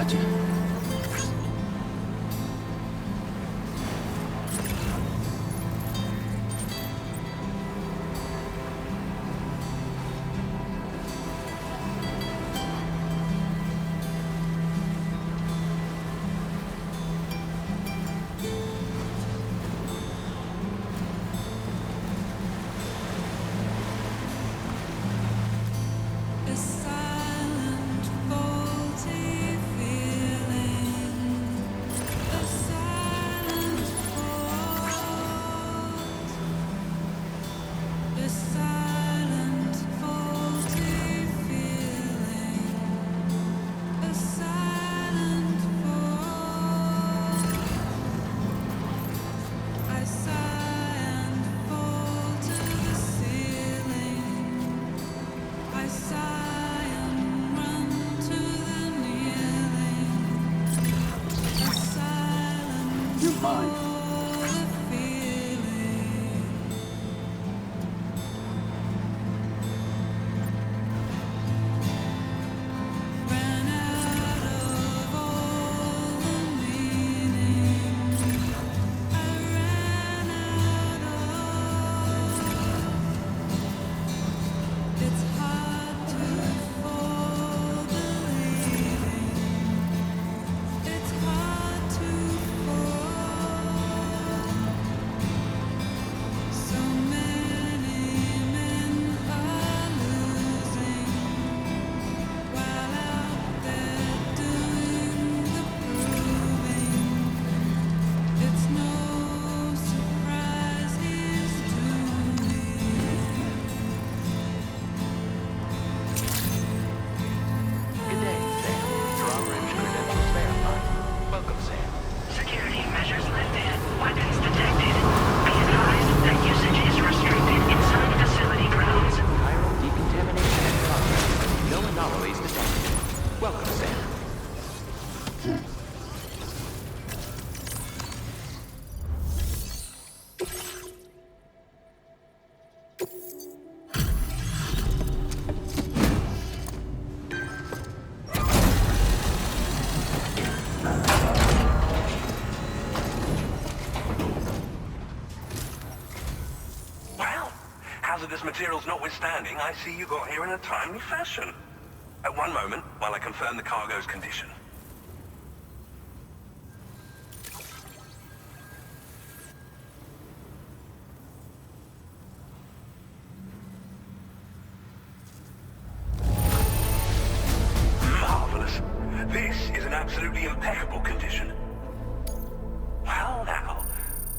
Gotcha. Hazardous materials notwithstanding, I see you got here in a timely fashion. At one moment, while I confirm the cargo's condition. Marvelous. This is an absolutely impeccable condition. Well now,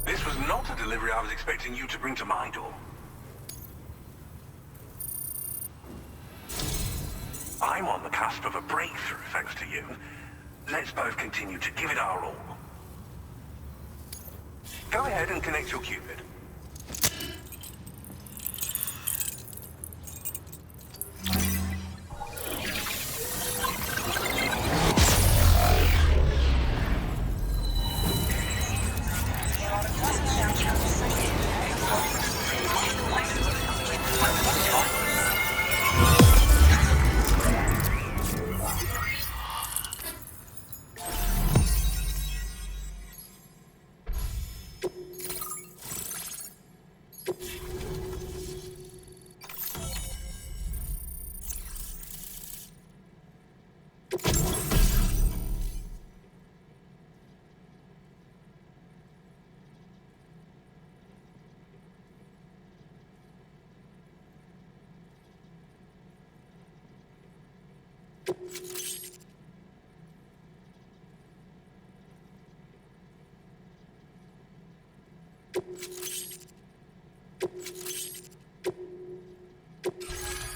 this was not a delivery I was expecting you to bring to my door. I'm on the cusp of a breakthrough, thanks to you. Let's both continue to give it our all. Go ahead and connect your Cupid.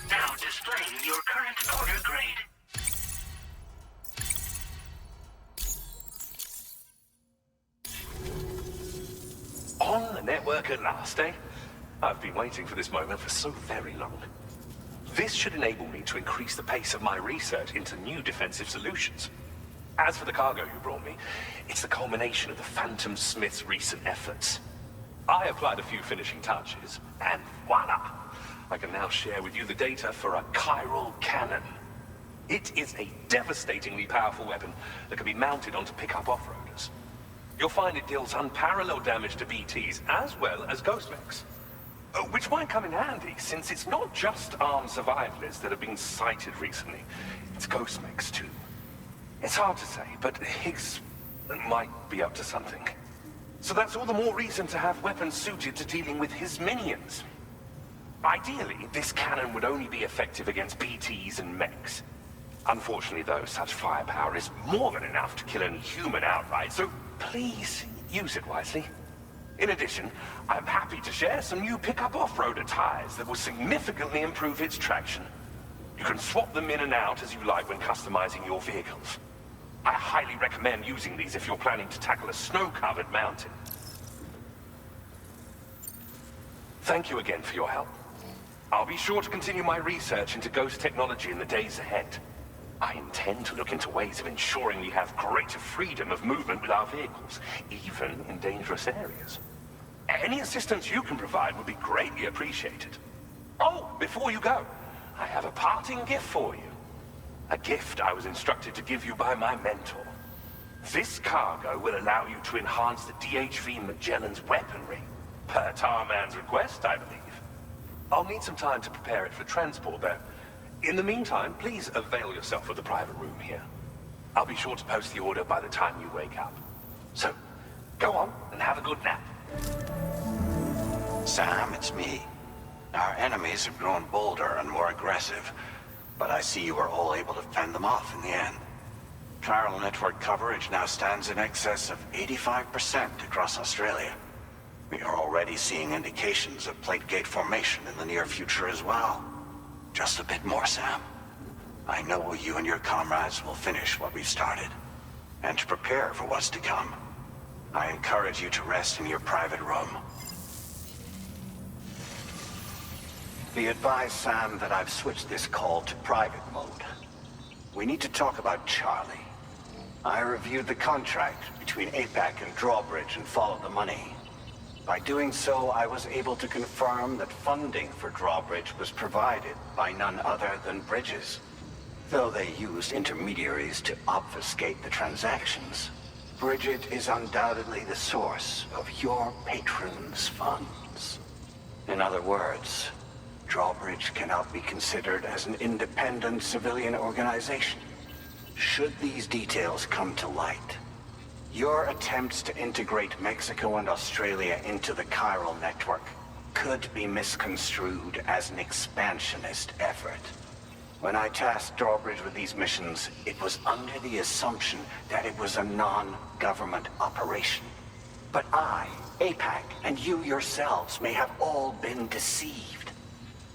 Now displaying your current order grade. On the network at last, eh? I've been waiting for this moment for so very long. This should enable me to increase the pace of my research into new defensive solutions. As for the cargo you brought me, it's the culmination of the Phantom Smith's recent efforts. I applied a few finishing touches, and voila! I can now share with you the data for a chiral cannon. It is a devastatingly powerful weapon that can be mounted onto pickup off-roaders. You'll find it deals unparalleled damage to BTs as well as ghost mechs. Which might come in handy, since it's not just armed survivalists that have been sighted recently. It's ghost mechs too. It's hard to say, but Higgs might be up to something. So that's all the more reason to have weapons suited to dealing with his minions. Ideally, this cannon would only be effective against BTs and mechs. Unfortunately, though, such firepower is more than enough to kill any human outright, so please use it wisely. In addition, I'm happy to share some new pickup off-roader tires that will significantly improve its traction. You can swap them in and out as you like when customizing your vehicles. I highly recommend using these if you're planning to tackle a snow-covered mountain. Thank you again for your help. I'll be sure to continue my research into ghost technology in the days ahead. I intend to look into ways of ensuring we have greater freedom of movement with our vehicles, even in dangerous areas. Any assistance you can provide would be greatly appreciated. Oh, before you go, I have a parting gift for you. A gift I was instructed to give you by my mentor. This cargo will allow you to enhance the DHV Magellan's weaponry, per Tarman's request, I believe. I'll need some time to prepare it for transport, though. In the meantime, please avail yourself of the private room here. I'll be sure to post the order by the time you wake up. So, go on and have a good nap. Sam, it's me. Our enemies have grown bolder and more aggressive, but I see you were all able to fend them off in the end. Chiral network coverage now stands in excess of 85% across Australia. We are already seeing indications of plate gate formation in the near future as well. Just a bit more, Sam. I know you and your comrades will finish what we've started. And to prepare for what's to come, I encourage you to rest in your private room. Be advised, Sam, that I've switched this call to private mode. We need to talk about Charlie. I reviewed the contract between APAC and Drawbridge and followed the money. By doing so, I was able to confirm that funding for Drawbridge was provided by none other than Bridges. Though they used intermediaries to obfuscate the transactions, Bridget is undoubtedly the source of your patron's funds. In other words, Drawbridge cannot be considered as an independent civilian organization. Should these details come to light, your attempts to integrate Mexico and Australia into the Chiral network could be misconstrued as an expansionist effort. When I tasked Drawbridge with these missions, it was under the assumption that it was a non-government operation. But I, APAC, and you yourselves may have all been deceived.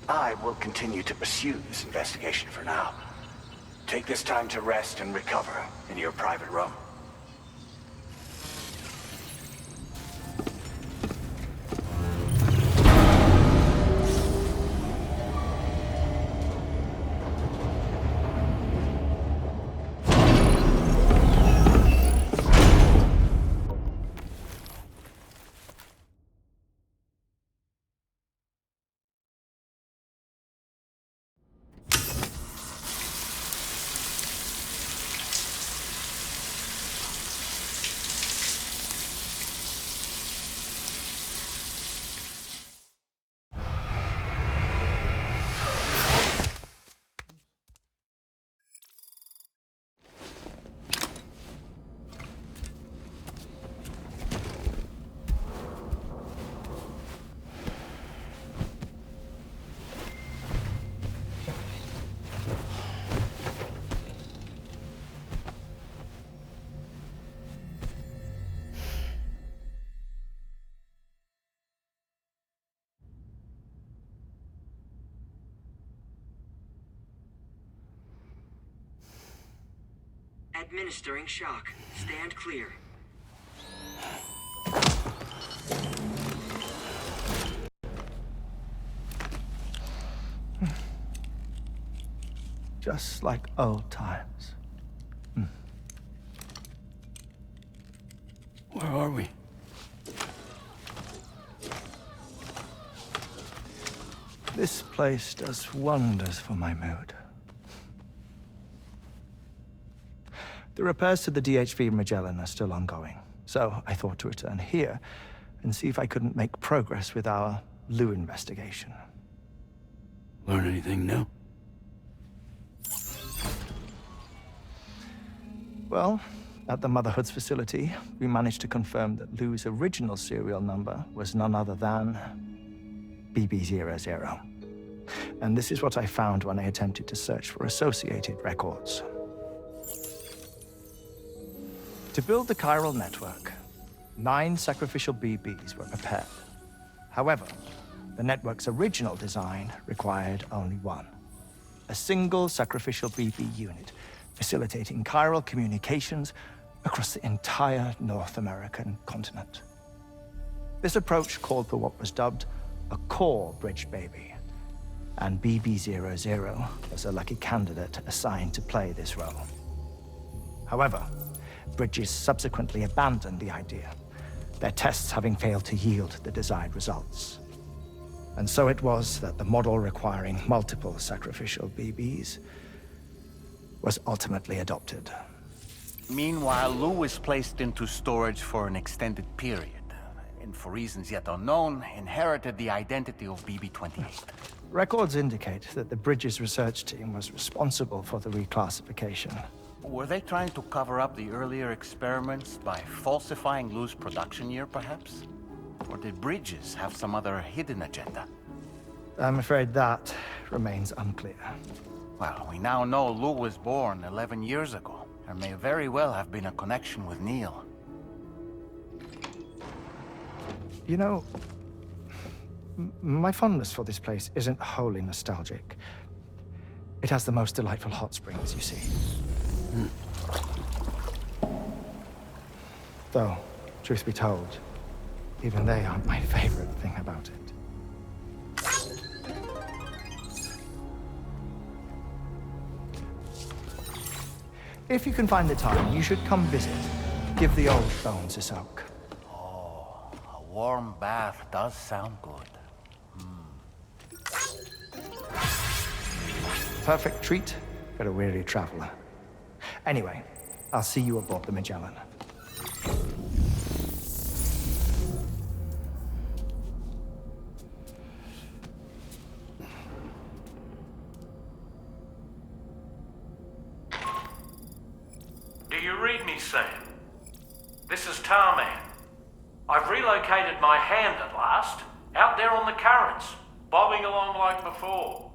I will continue to pursue this investigation for now. Take this time to rest and recover in your private room. Administering shock. Stand clear. Just like old times. Where are we? This place does wonders for my mood. The repairs to the DHV Magellan are still ongoing, so I thought to return here and see if I couldn't make progress with our Lou investigation. Learn anything new? Well, at the Motherhood's facility, we managed to confirm that Lou's original serial number was none other than BB00. And this is what I found when I attempted to search for associated records. To build the chiral network, 9 sacrificial BBs were prepared. However, the network's original design required only 1. A single sacrificial BB unit, facilitating chiral communications across the entire North American continent. This approach called for what was dubbed a core bridge baby, and BB00 was a lucky candidate assigned to play this role. However, Bridges subsequently abandoned the idea, their tests having failed to yield the desired results. And so it was that the model requiring multiple sacrificial BBs was ultimately adopted. Meanwhile, Lou was placed into storage for an extended period, and for reasons yet unknown, inherited the identity of BB-28. Records indicate that the Bridges research team was responsible for the reclassification. Were they trying to cover up the earlier experiments by falsifying Lou's production year, perhaps? Or did Bridges have some other hidden agenda? I'm afraid that remains unclear. Well, we now know Lou was born 11 years ago. There may very well have been a connection with Neil. You know, my fondness for this place isn't wholly nostalgic. It has the most delightful hot springs, you see. Though, truth be told, even they aren't my favorite thing about it. If you can find the time, you should come visit. Give the old bones a soak. Oh, a warm bath does sound good. Perfect treat for a weary traveler. Anyway, I'll see you aboard the Magellan. Do you read me, Sam? This is Tarman. I've relocated my hand at last, out there on the currents, bobbing along like before.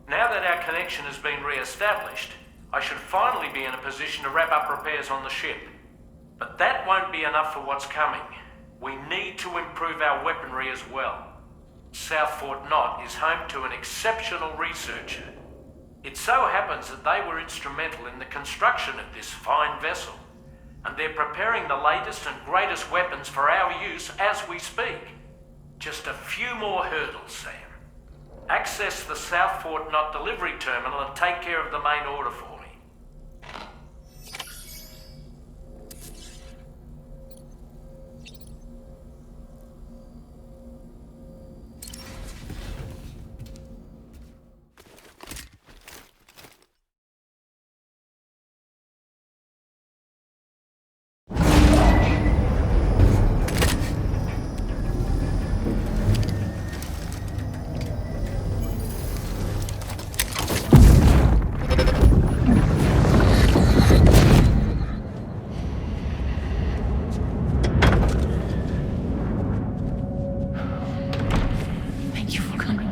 Now that our connection has been re-established, I should finally be in a position to wrap up repairs on the ship. But that won't be enough for what's coming. We need to improve our weaponry as well. South Fort Knot is home to an exceptional researcher. It so happens that they were instrumental in the construction of this fine vessel, and they're preparing the latest and greatest weapons for our use as we speak. Just a few more hurdles, Sam. Access the South Fort Knot delivery terminal and take care of the main order for me. Thank you for coming.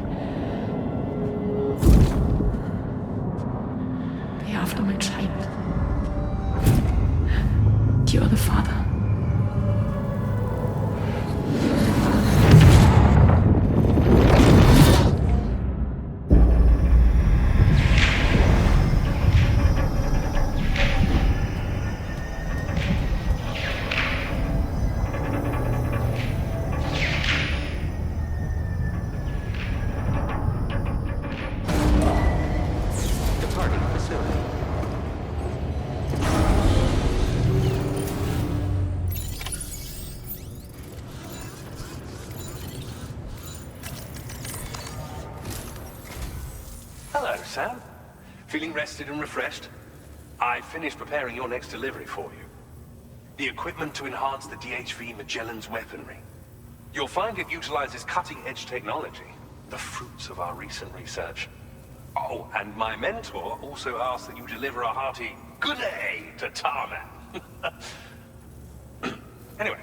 The after my child. You are the father. Departing facility. Hello, Sam. Feeling rested and refreshed? I finished preparing your next delivery for you. The equipment to enhance the DHV Magellan's weaponry. You'll find it utilizes cutting-edge technology, the fruits of our recent research. Oh, and my mentor also asked that you deliver a hearty good day to Tarman. Anyway,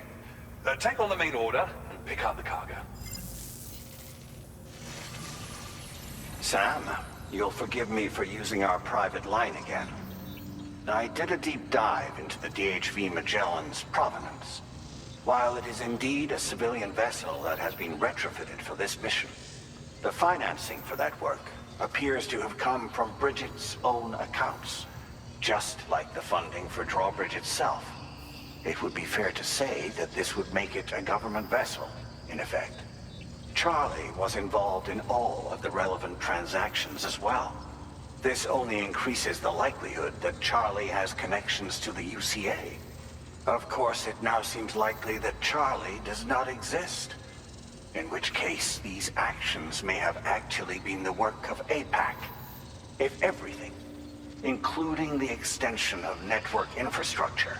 take on the main order and pick up the cargo. Sam, you'll forgive me for using our private line again. I did a deep dive into the DHV Magellan's provenance. While it is indeed a civilian vessel that has been retrofitted for this mission, the financing for that work appears to have come from Bridget's own accounts, just like the funding for Drawbridge itself. It would be fair to say that this would make it a government vessel, in effect. Charlie was involved in all of the relevant transactions as well. This only increases the likelihood that Charlie has connections to the UCA. Of course, it now seems likely that Charlie does not exist. In which case, these actions may have actually been the work of APAC. If everything, including the extension of network infrastructure,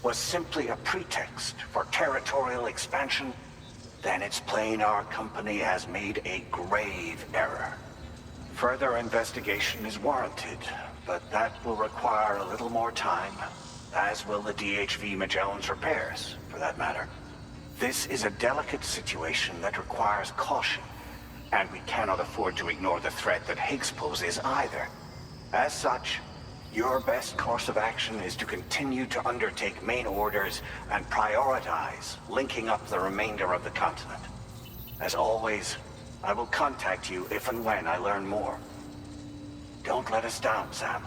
was simply a pretext for territorial expansion, then it's plain our company has made a grave error. Further investigation is warranted, but that will require a little more time, as will the DHV Magellan's repairs, for that matter. This is a delicate situation that requires caution, and we cannot afford to ignore the threat that Higgs poses either. As such, your best course of action is to continue to undertake main orders and prioritize linking up the remainder of the continent. As always, I will contact you if and when I learn more. Don't let us down, Sam.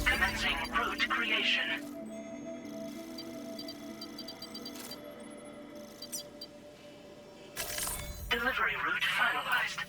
Commencing route creation. Delivery route finalized.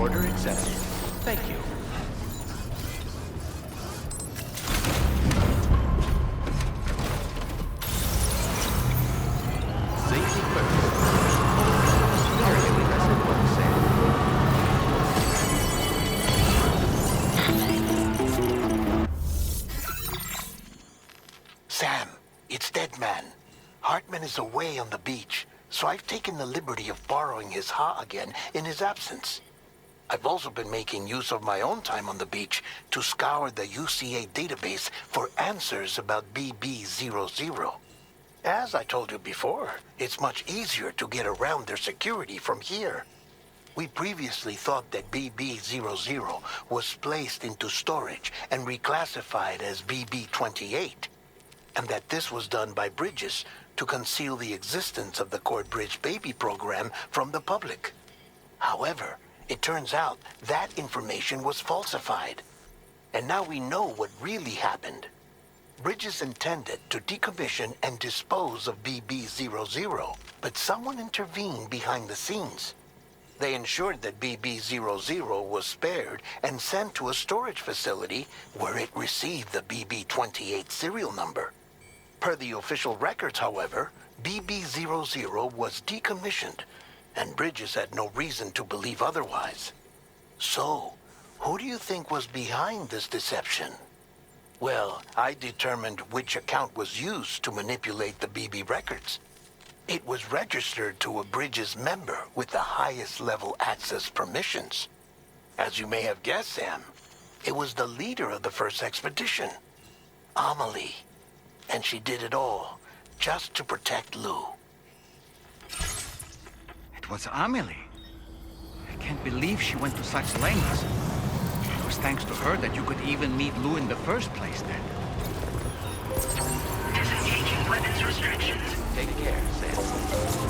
Order accepted. Thank you. Safety first. Very impressive what you say. Sam, it's Deadman. Hartman is away on the beach, so I've taken the liberty of borrowing his Ha again in his absence. I've also been making use of my own time on the beach to scour the UCA database for answers about BB00. As I told you before, it's much easier to get around their security from here. We previously thought that BB00 was placed into storage and reclassified as BB28, and that this was done by Bridges to conceal the existence of the Cord Bridge Baby program from the public. However, it turns out that information was falsified. And now we know what really happened. Bridges intended to decommission and dispose of BB00, but someone intervened behind the scenes. They ensured that BB00 was spared and sent to a storage facility where it received the BB28 serial number. Per the official records, however, BB00 was decommissioned, and Bridges had no reason to believe otherwise. So, who do you think was behind this deception? Well, I determined which account was used to manipulate the BB records. It was registered to a Bridges member with the highest level access permissions. As you may have guessed, Sam, it was the leader of the first expedition, Amelie. And she did it all just to protect Lou. It was Amelie. I can't believe she went to such lengths. It was thanks to her that you could even meet Lou in the first place then. Disengaging weapons restrictions. Take care, Sam.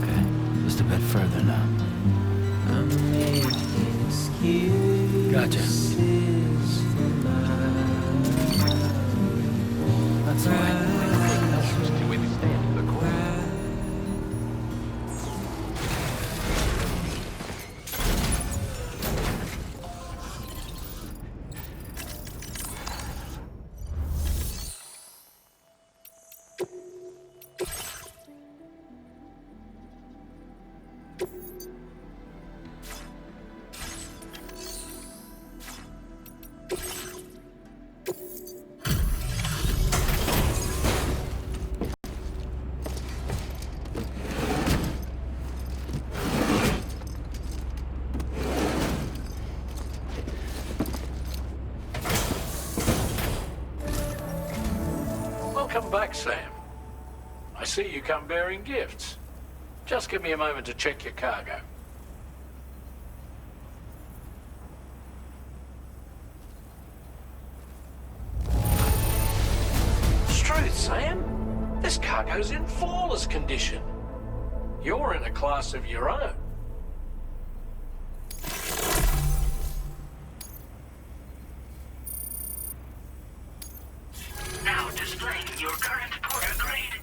Okay, just a bit further now. Gotcha. That's all right. To withstand the cold. Welcome back, Sam. I see you come bearing gifts. Just give me a moment to check your cargo. Truth, Sam. This cargo's in flawless condition. You're in a class of your own. Now displaying your current porter grade.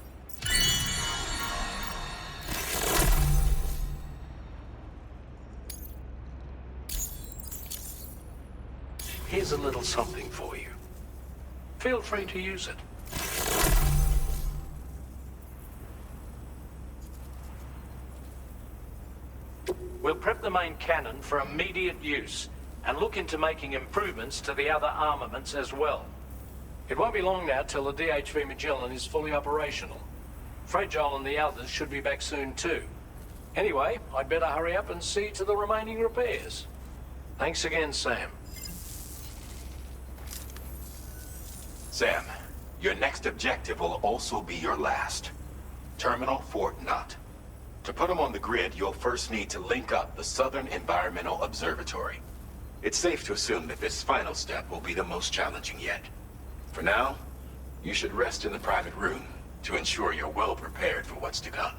Here's a little something for you. Feel free to use it. We'll prep the main cannon for immediate use and look into making improvements to the other armaments as well. It won't be long now till the DHV Magellan is fully operational. Fragile and the others should be back soon too. Anyway, I'd better hurry up and see to the remaining repairs. Thanks again, Sam. Sam, your next objective will also be your last. Terminal Fort Knott. To put them on the grid, you'll first need to link up the Southern Environmental Observatory. It's safe to assume that this final step will be the most challenging yet. For now, you should rest in the private room to ensure you're well prepared for what's to come.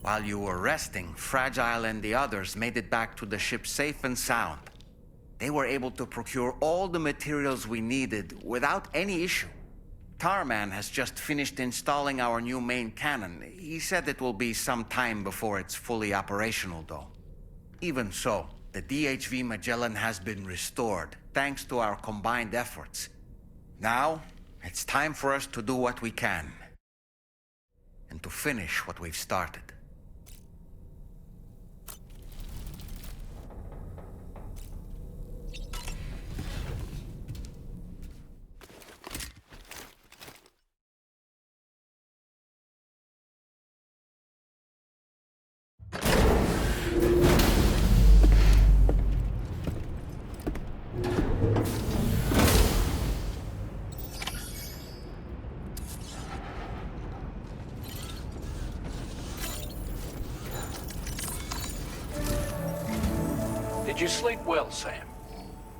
While you were resting, Fragile and the others made it back to the ship safe and sound. They were able to procure all the materials we needed without any issue. Tarman has just finished installing our new main cannon. He said it will be some time before it's fully operational, though. Even so, the DHV Magellan has been restored, thanks to our combined efforts. Now, it's time for us to do what we can. And to finish what we've started. Did you sleep well, Sam?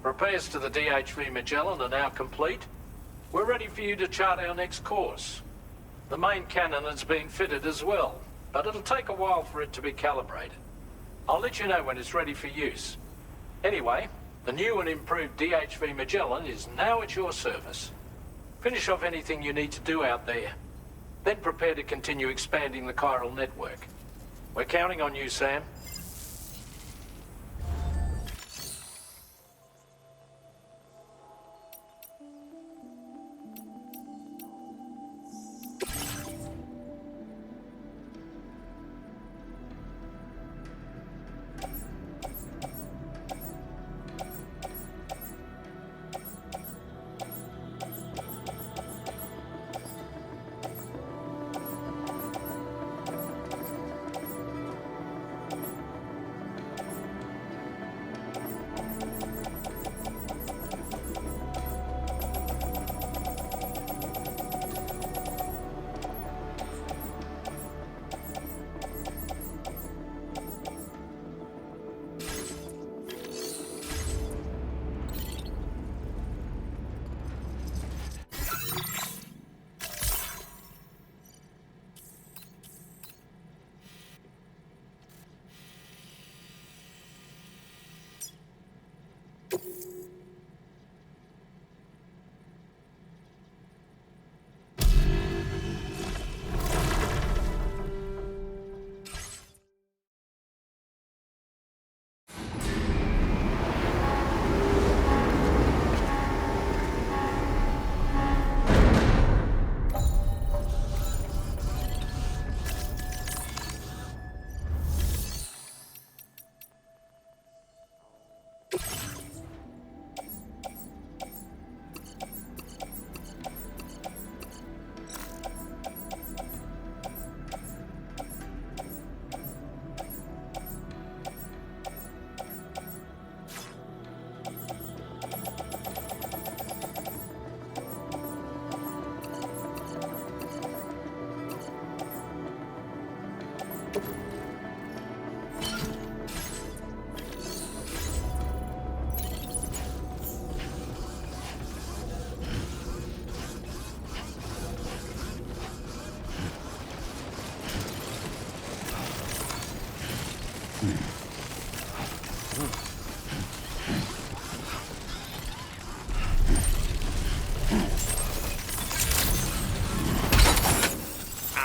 Repairs to the DHV Magellan are now complete. We're ready for you to chart our next course. The main cannon is being fitted as well, but it'll take a while for it to be calibrated. I'll let you know when it's ready for use. Anyway, the new and improved DHV Magellan is now at your service. Finish off anything you need to do out there. Then prepare to continue expanding the chiral network. We're counting on you, Sam.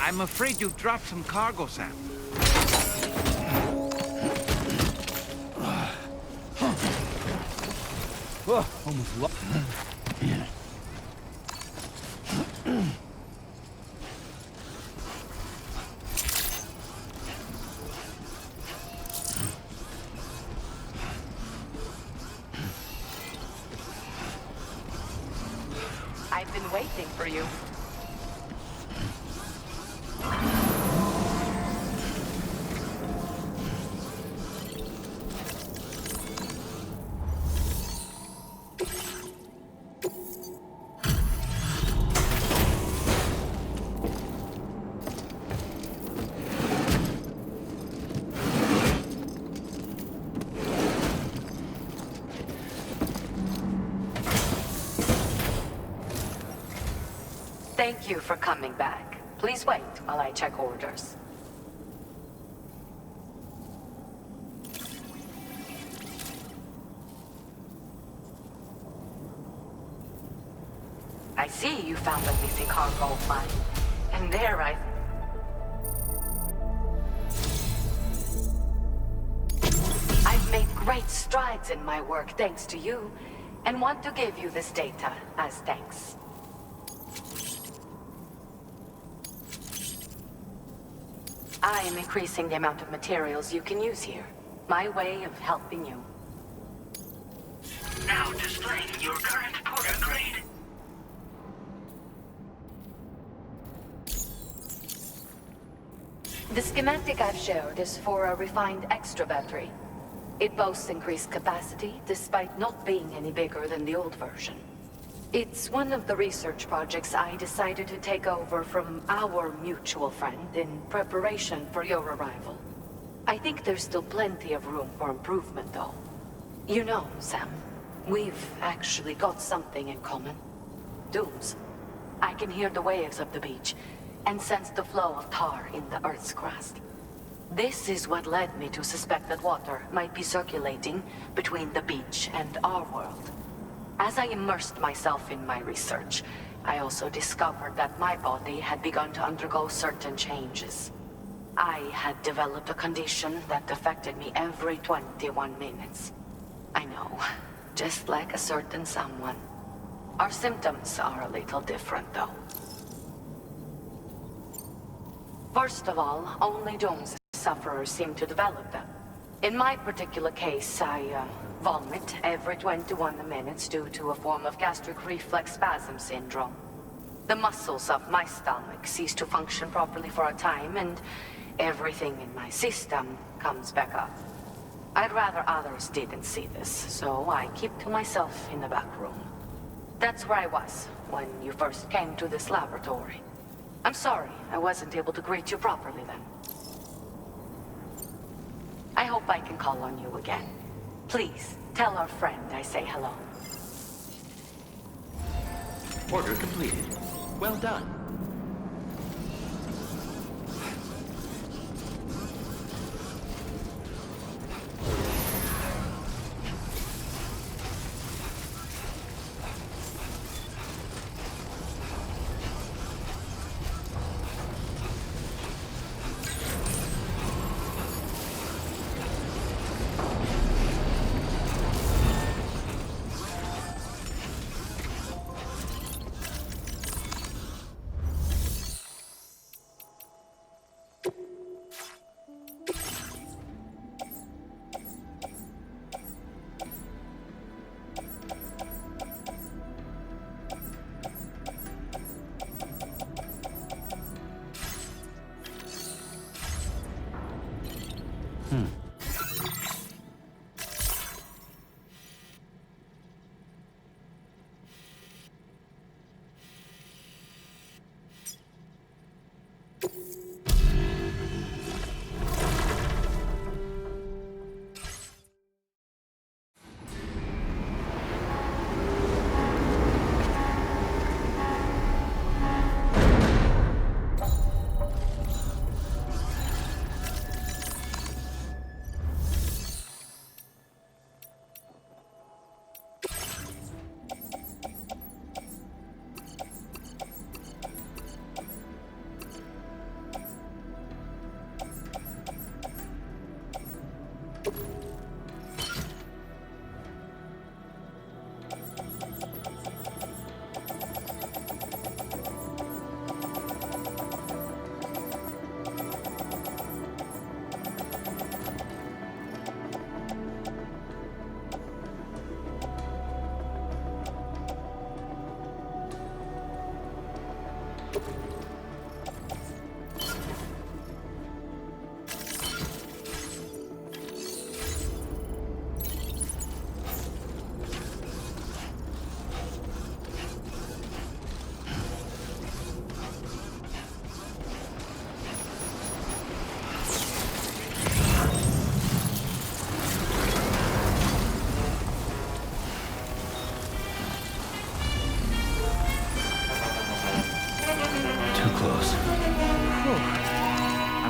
I'm afraid you've dropped some cargo, Sam. Almost lost. I've been waiting for you. Thank you for coming back. Please wait while I check orders. I see you found a missing cargo of mine. And there I've made great strides in my work thanks to you, and want to give you this data as thanks. I am increasing the amount of materials you can use here. My way of helping you. Now displaying your current porter grade. The schematic I've shared is for a refined extra battery. It boasts increased capacity, despite not being any bigger than the old version. It's one of the research projects I decided to take over from our mutual friend in preparation for your arrival. I think there's still plenty of room for improvement, though. You know, Sam, we've actually got something in common. Dooms. I can hear the waves of the beach, and sense the flow of tar in the Earth's crust. This is what led me to suspect that water might be circulating between the beach and our world. As I immersed myself in my research, I also discovered that my body had begun to undergo certain changes. I had developed a condition that affected me every 21 minutes. I know, just like a certain someone. Our symptoms are a little different, though. First of all, only Dooms sufferers seem to develop them. In my particular case, I vomit every 21 minutes due to a form of gastric reflex spasm syndrome. The muscles of my stomach cease to function properly for a time, and everything in my system comes back up. I'd rather others didn't see this, so I keep to myself in the back room. That's where I was when you first came to this laboratory. I'm sorry I wasn't able to greet you properly then. I hope I can call on you again. Please, tell our friend I say hello. Order completed. Well done.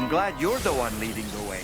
Glad you're the one leading the way.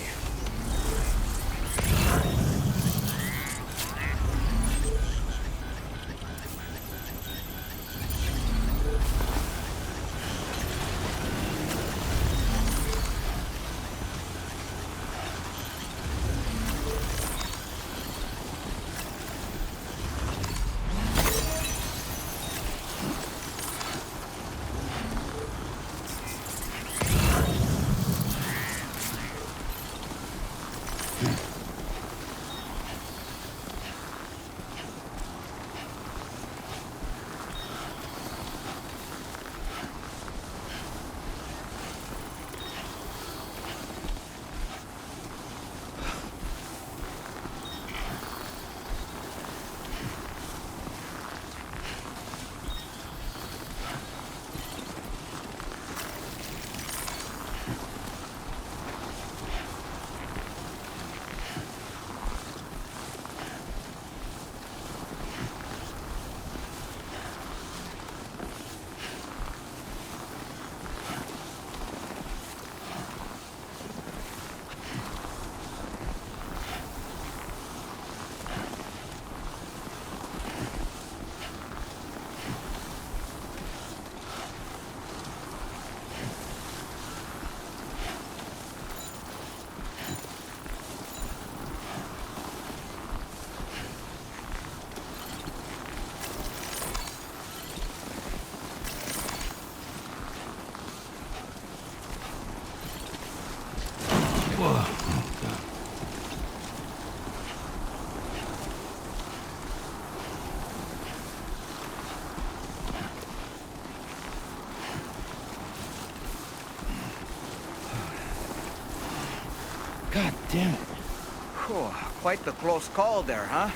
damn it. Whew, quite the close call there, huh?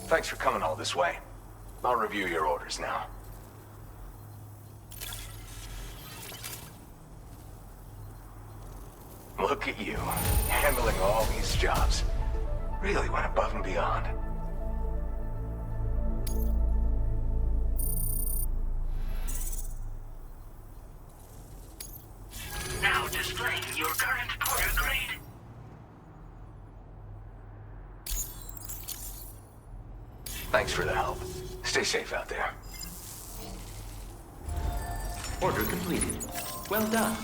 Thanks for coming all this way. I'll review your orders now. Look at you, handling all these jobs. Really went above and beyond. Now displaying your current porter grade. Thanks for the help. Stay safe out there. Order completed. Well done.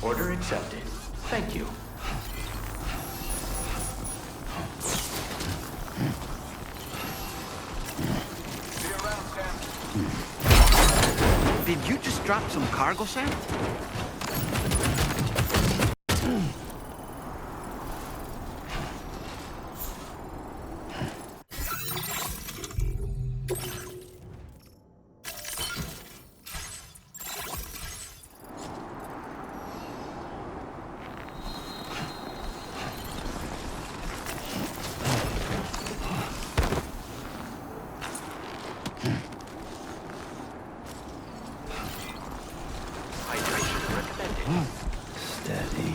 Order accepted. Thank you. Did you just drop some cargo, Sam? Steady.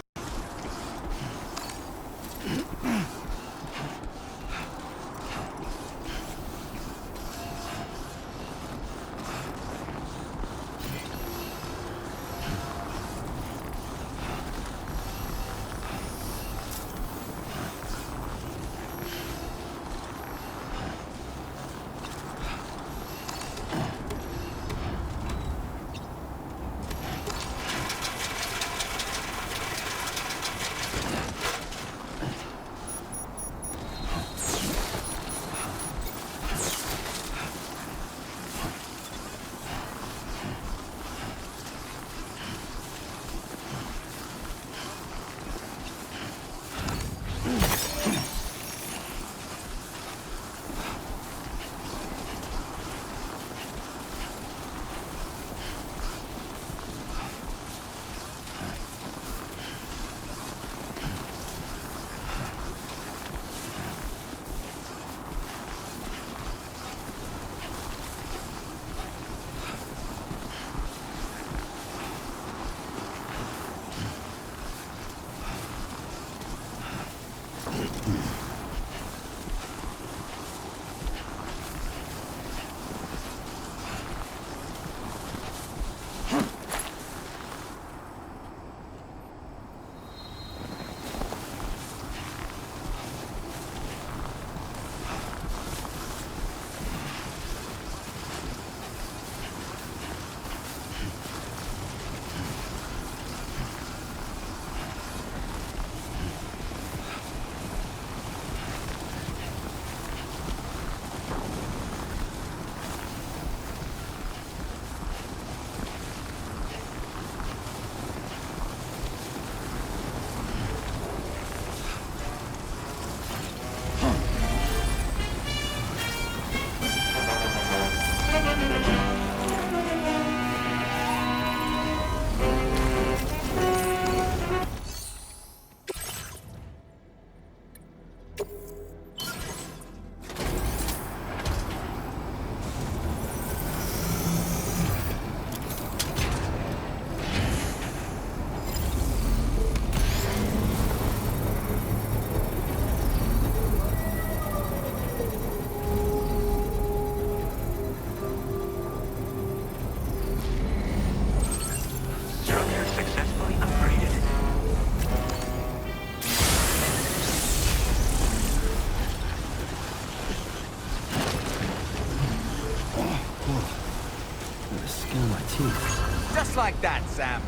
like that, Sam.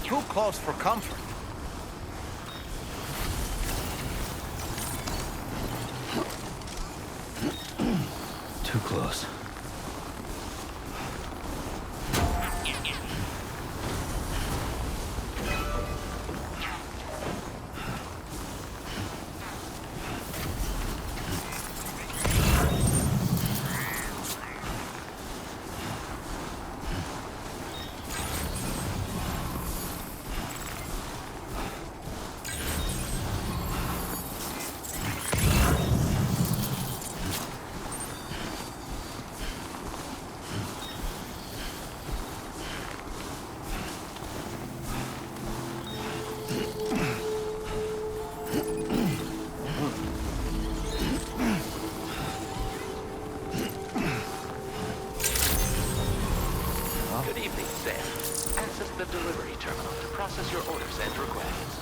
Too close for comfort. Too close. Good evening, Sam. Access the delivery terminal to process your orders and requests.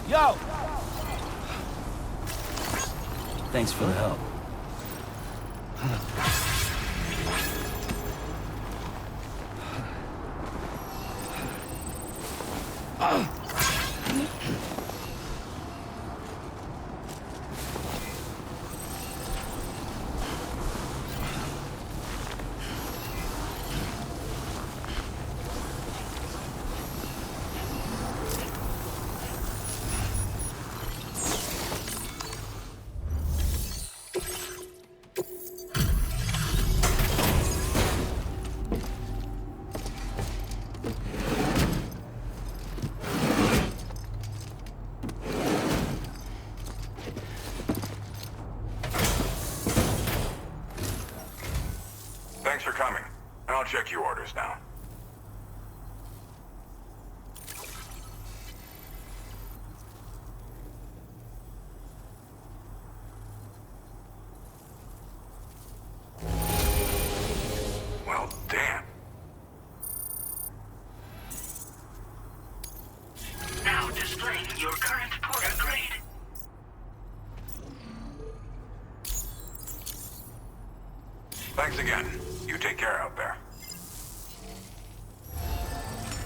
Yo! Thanks for the help. Thanks for coming. I'll check your orders now. Well, damn. Now displaying your current porter grade. Thanks again. You take care out there.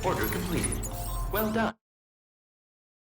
Order completed. Well done.